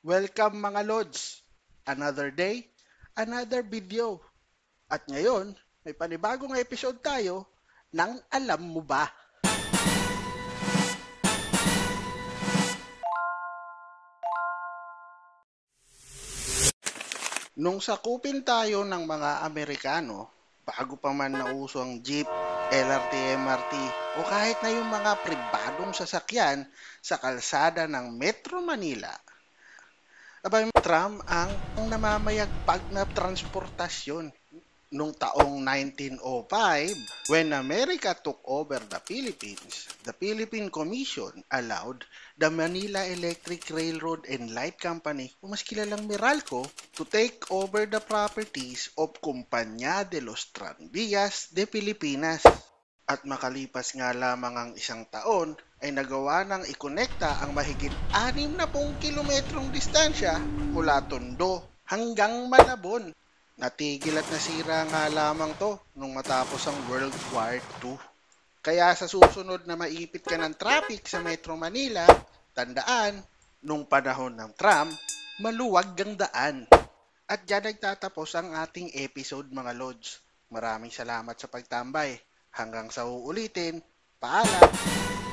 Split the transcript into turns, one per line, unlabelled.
Welcome mga Lods! Another day, another video. At ngayon, may panibagong episode tayo ng Alam Mo Ba? Nung sakupin tayo ng mga Amerikano, bago pa man nauso ang jeep, LRT, MRT, o kahit na yung mga pribadong sasakyan sa kalsada ng Metro Manila, abay, tram ang namamayagpag na transportasyon. Noong taong 1905, when America took over the Philippines, the Philippine Commission allowed the Manila Electric Railroad and Light Company, o mas kilalang Meralco, to take over the properties of Compañía de los Tranvías de Filipinas. At makalipas nga lamang ang isang taon, ay nagawa ng ikonekta ang mahigit 60 kilometrong distansya mula Tondo hanggang Malabon. Natigil at nasira nga lamang to nung matapos ang World War II. Kaya sa susunod na maipit ka ng traffic sa Metro Manila, tandaan, nung panahon ng tram, maluwag ang daan. At dyan nagtatapos ang ating episode mga Lods. Maraming salamat sa pagtambay. Hanggang sa uulitin, paalam!